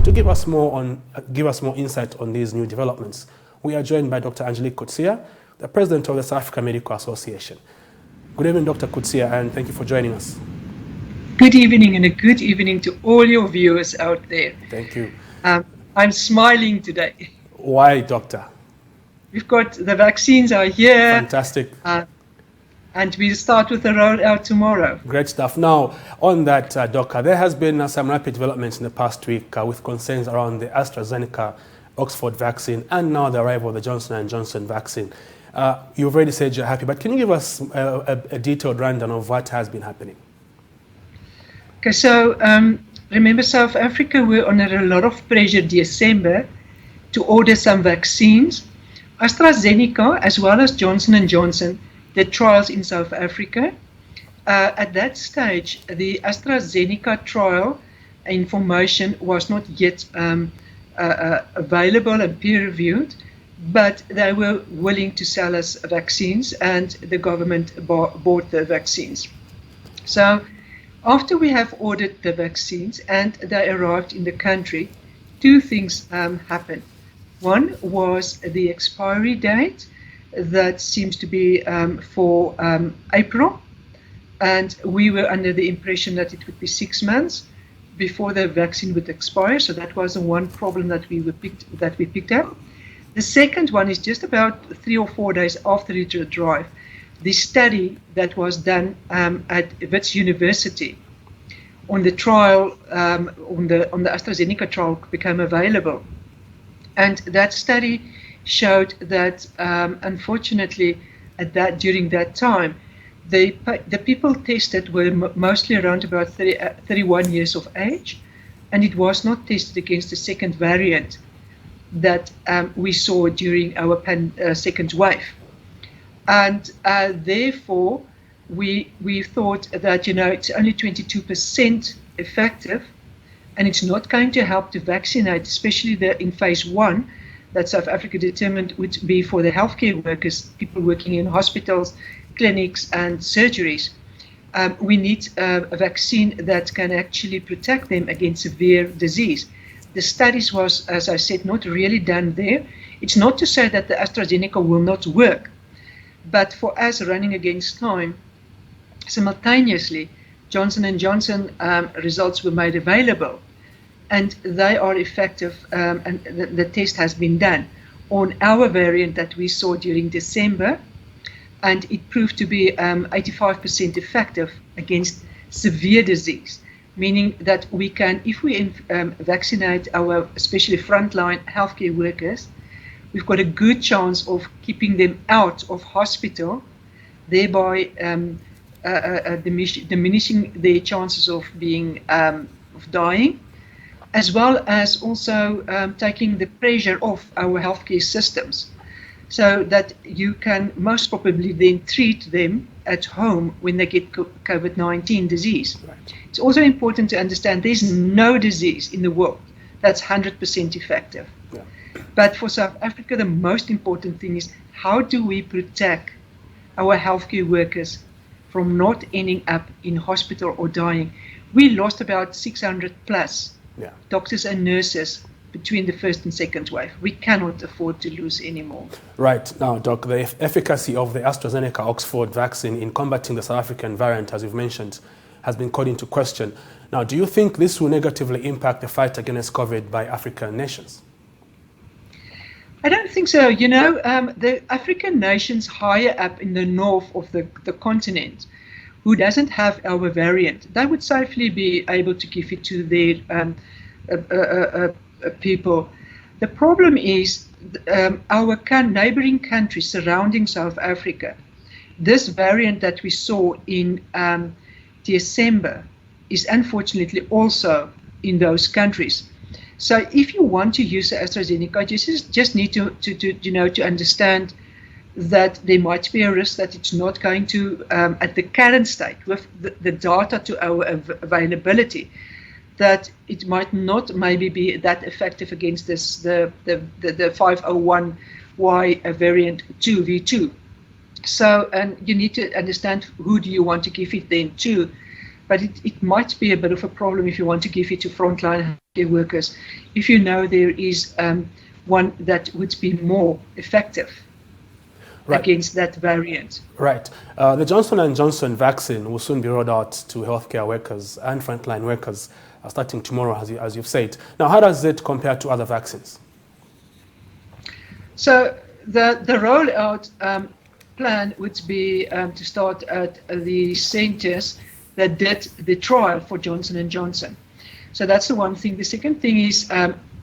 To give us more insight on these new developments, we are joined by Dr. Angelique Coetzee, the President of the South African Medical Association. Good evening, Dr. Coetzee, and thank you for joining us. Good evening, and a good evening to all your viewers out there. Thank you. I'm smiling today. Why, Doctor? We've got the vaccines are here. Fantastic. And we'll start with the rollout tomorrow. Great stuff. Now, on that, Doctor, there has been some rapid developments in the past week with concerns around the AstraZeneca-Oxford vaccine and now the arrival of the Johnson & Johnson vaccine. You've already said you're happy, but can you give us a detailed rundown of what has been happening? Okay, so remember South Africa were under a lot of pressure December to order some vaccines. AstraZeneca as well as Johnson & Johnson did trials in South Africa. At that stage, the AstraZeneca trial information was not yet available and peer-reviewed, but they were willing to sell us vaccines, and the government bought the vaccines. So after we have ordered the vaccines and they arrived in the country, two things happened. One was the expiry date that seems to be for April, and we were under the impression that it would be 6 months before the vaccine would expire. So that was the one problem that we picked up. The second one is just about 3 or 4 days after it arrived. The study that was done at Wits University on the trial, on the AstraZeneca trial, became available, and that study showed that unfortunately during that time the people tested were mostly around about 31 years of age, and it was not tested against the second variant that we saw during our second wave. And therefore we thought that it's only 22% effective, and it's not going to help to vaccinate, especially in phase 1 that South Africa determined would be for the healthcare workers, people working in hospitals, clinics and surgeries. We need a vaccine that can actually protect them against severe disease. The studies was, as I said, not really done there. It's not to say that the AstraZeneca will not work, but for us running against time, simultaneously, Johnson & Johnson results were made available, and they are effective, and the test has been done on our variant that we saw during December, and it proved to be 85% effective against severe disease, meaning that we can, if we vaccinate our especially frontline healthcare workers, we've got a good chance of keeping them out of hospital, thereby diminishing their chances of dying, as well as also taking the pressure off our healthcare systems, so that you can most probably then treat them at home when they get COVID-19 disease. Right. It's also important to understand there's no disease in the world that's 100% effective. Yeah. But for South Africa, the most important thing is how do we protect our healthcare workers from not ending up in hospital or dying. We lost about 600 plus doctors and nurses between the first and second wave. We cannot afford to lose any more. Right. Now, Doc, the efficacy of the AstraZeneca-Oxford vaccine in combating the South African variant, as you've mentioned, has been called into question. Now, do you think this will negatively impact the fight against COVID by African nations? I don't think so. The African nations higher up in the north of the continent who doesn't have our variant, they would safely be able to give it to their people. The problem is our neighboring countries surrounding South Africa. This variant that we saw in December is unfortunately also in those countries. So if you want to use AstraZeneca, you just need to understand that there might be a risk that it's not going to, at the current state, with the data to our availability, that it might not maybe be that effective against the 501Y variant 2V2. So, and you need to understand who do you want to give it then to. but it might be a bit of a problem if you want to give it to frontline healthcare workers, if you know there is one that would be more effective against that variant. Right. The Johnson & Johnson vaccine will soon be rolled out to healthcare workers and frontline workers starting tomorrow, as you've said. Now, how does it compare to other vaccines? So the rollout plan would be to start at the centers that did the trial for Johnson & Johnson. So that's the one thing. The second thing is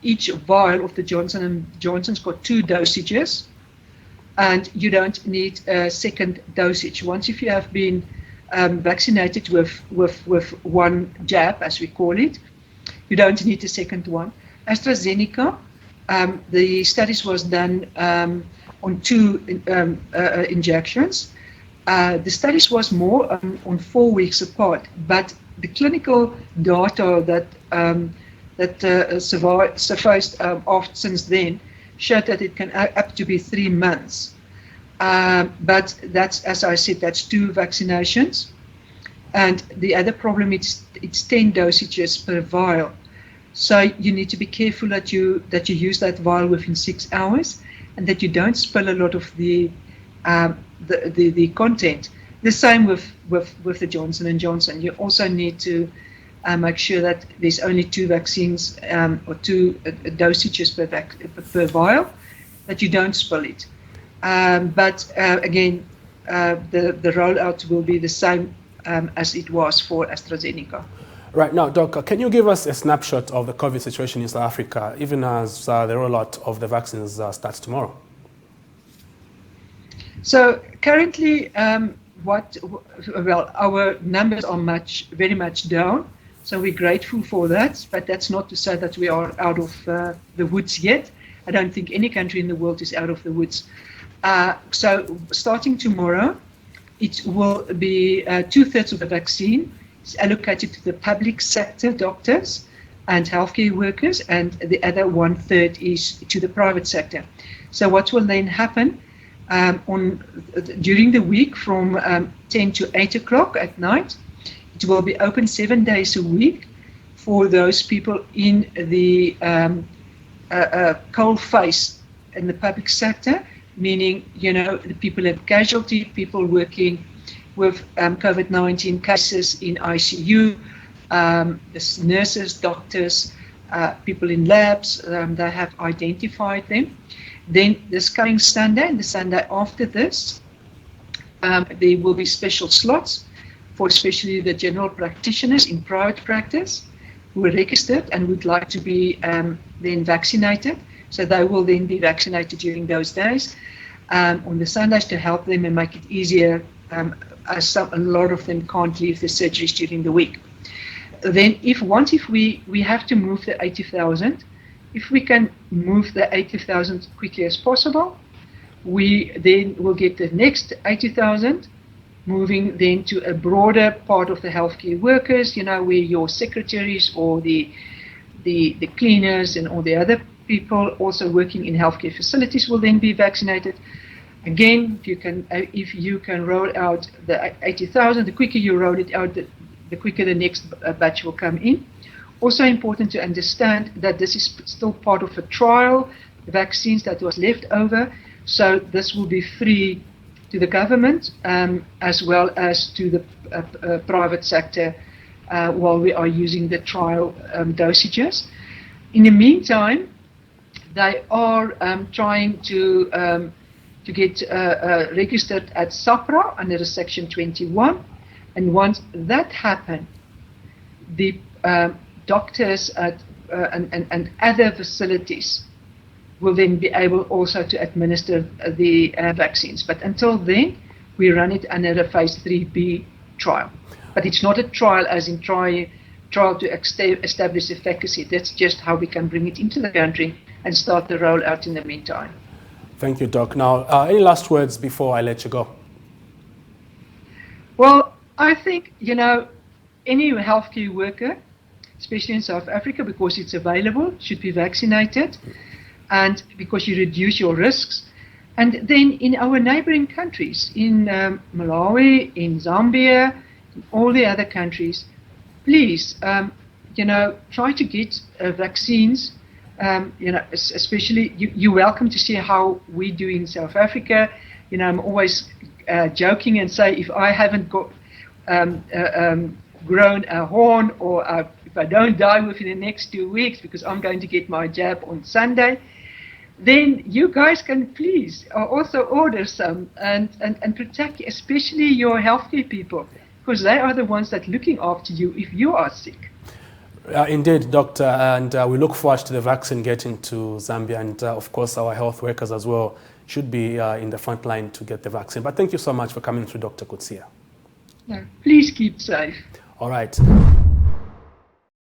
each vial of the Johnson & Johnson's got 2 dosages, and you don't need a second dosage. Once if you have been vaccinated with one jab, as we call it, you don't need a second one. AstraZeneca, the studies was done on 2 injections. The studies was more on 4 weeks apart, but the clinical data that surfaced after since then showed that it can up to be 3 months. But that's, as I said, that's 2 vaccinations. And the other problem is it's 10 dosages per vial. So you need to be careful that you use that vial within 6 hours, and that you don't spill a lot of the content. The same with the Johnson & Johnson. You also need to make sure that there's only 2 vaccines or 2 dosages per vial, that you don't spill it. But again, the rollout will be the same as it was for AstraZeneca. Right. Now, Doc, can you give us a snapshot of the COVID situation in South Africa, even as the rollout of the vaccines starts tomorrow? So currently, our numbers are very much down. So we're grateful for that, but that's not to say that we are out of the woods yet. I don't think any country in the world is out of the woods. So starting tomorrow, it will be 2/3 of the vaccine is allocated to the public sector doctors and healthcare workers, and the other 1/3 is to the private sector. So what will then happen during the week from 10 to 8 o'clock at night? It will be open 7 days a week for those people in the coal face in the public sector, meaning, the people at casualty, people working with COVID-19 cases in ICU, nurses, doctors, people in labs, they have identified them. Then this coming Sunday and the Sunday after this, there will be special slots for especially the general practitioners in private practice who are registered and would like to be then vaccinated. So they will then be vaccinated during those days on the Sundays to help them and make it easier, as a lot of them can't leave the surgeries during the week. Then if we have to move the 80,000, if we can move the 80,000 quickly as possible, we then will get the next 80,000, moving then to a broader part of the healthcare workers, where your secretaries or the cleaners and all the other people also working in healthcare facilities will then be vaccinated. Again, if you can roll out the 80,000, the quicker you roll it out, the quicker the next batch will come in. Also important to understand that this is still part of a trial, the vaccines that was left over, so this will be free to the government as well as to the private sector while we are using the trial dosages. In the meantime, they are trying to get registered at SAPRA under the Section 21, and once that happens, the doctors and other facilities will then be able also to administer the vaccines. But until then, we run it under a phase 3B trial. But it's not a trial as in trial to establish efficacy. That's just how we can bring it into the country and start the rollout in the meantime. Thank you, Doc. Now, any last words before I let you go? Well, I think, any healthcare worker, especially in South Africa, because it's available, should be vaccinated, and because you reduce your risks. And then in our neighboring countries, in Malawi, in Zambia, in all the other countries, please, try to get vaccines. Especially you're welcome to see how we do in South Africa. I'm always joking and say if I haven't got grown a horn, or if I don't die within the next 2 weeks because I'm going to get my jab on Sunday, then you guys can please also order some and protect, especially your healthcare people, because they are the ones that are looking after you if you are sick. Indeed, Doctor, and we look forward to the vaccine getting to Zambia, and of course our health workers as well should be in the front line to get the vaccine. But thank you so much for coming through, Dr. Kutsia. No, please keep safe. All right.